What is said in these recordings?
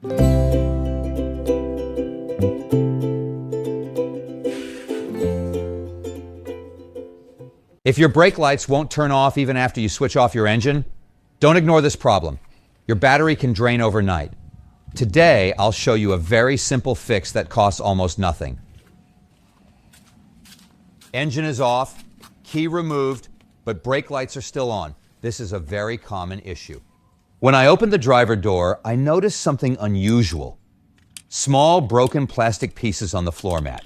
If your brake lights won't turn off even after you switch off your engine, don't ignore this problem. Your battery can drain overnight. Today, I'll show you a very simple fix that costs almost nothing. Engine is off, key removed, but brake lights are still on. This is a very common issue. When I opened the driver door, I noticed something unusual. Small broken plastic pieces on the floor mat.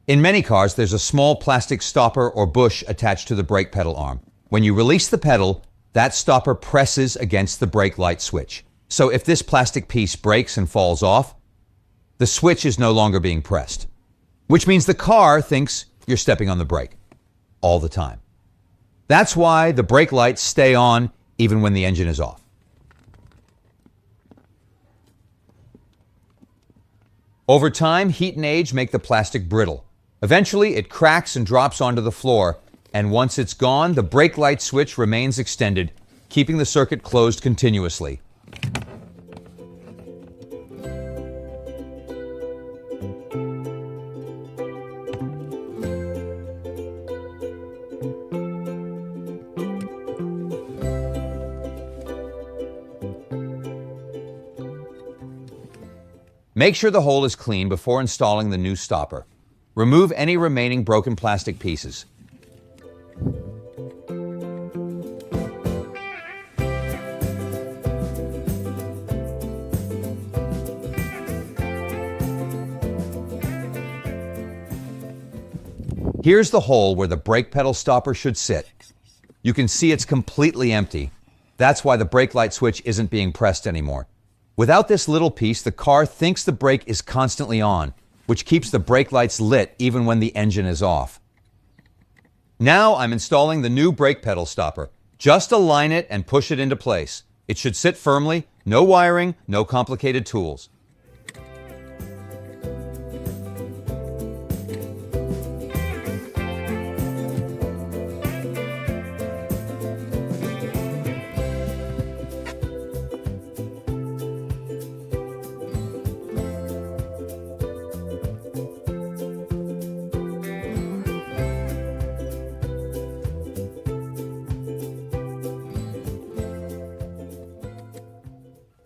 In many cars, there's a small plastic stopper or bush attached to the brake pedal arm. When you release the pedal, that stopper presses against the brake light switch. So if this plastic piece breaks and falls off, the switch is no longer being pressed, which means the car thinks you're stepping on the brake all the time. That's why the brake lights stay on even when the engine is off. Over time, heat and age make the plastic brittle. Eventually, it cracks and drops onto the floor, and once it's gone, the brake light switch remains extended, keeping the circuit closed continuously. Make sure the hole is clean before installing the new stopper. Remove any remaining broken plastic pieces. Here's the hole where the brake pedal stopper should sit. You can see it's completely empty. That's why the brake light switch isn't being pressed anymore. Without this little piece, the car thinks the brake is constantly on, which keeps the brake lights lit even when the engine is off. Now I'm installing the new brake pedal stopper. Just align it and push it into place. It should sit firmly, no wiring, no complicated tools.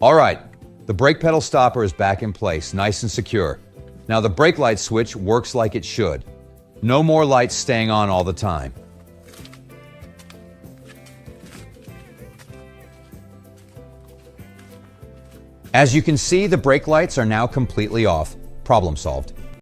All right, the brake pedal stopper is back in place, nice and secure. Now the brake light switch works like it should. No more lights staying on all the time. As you can see, the brake lights are now completely off. Problem solved.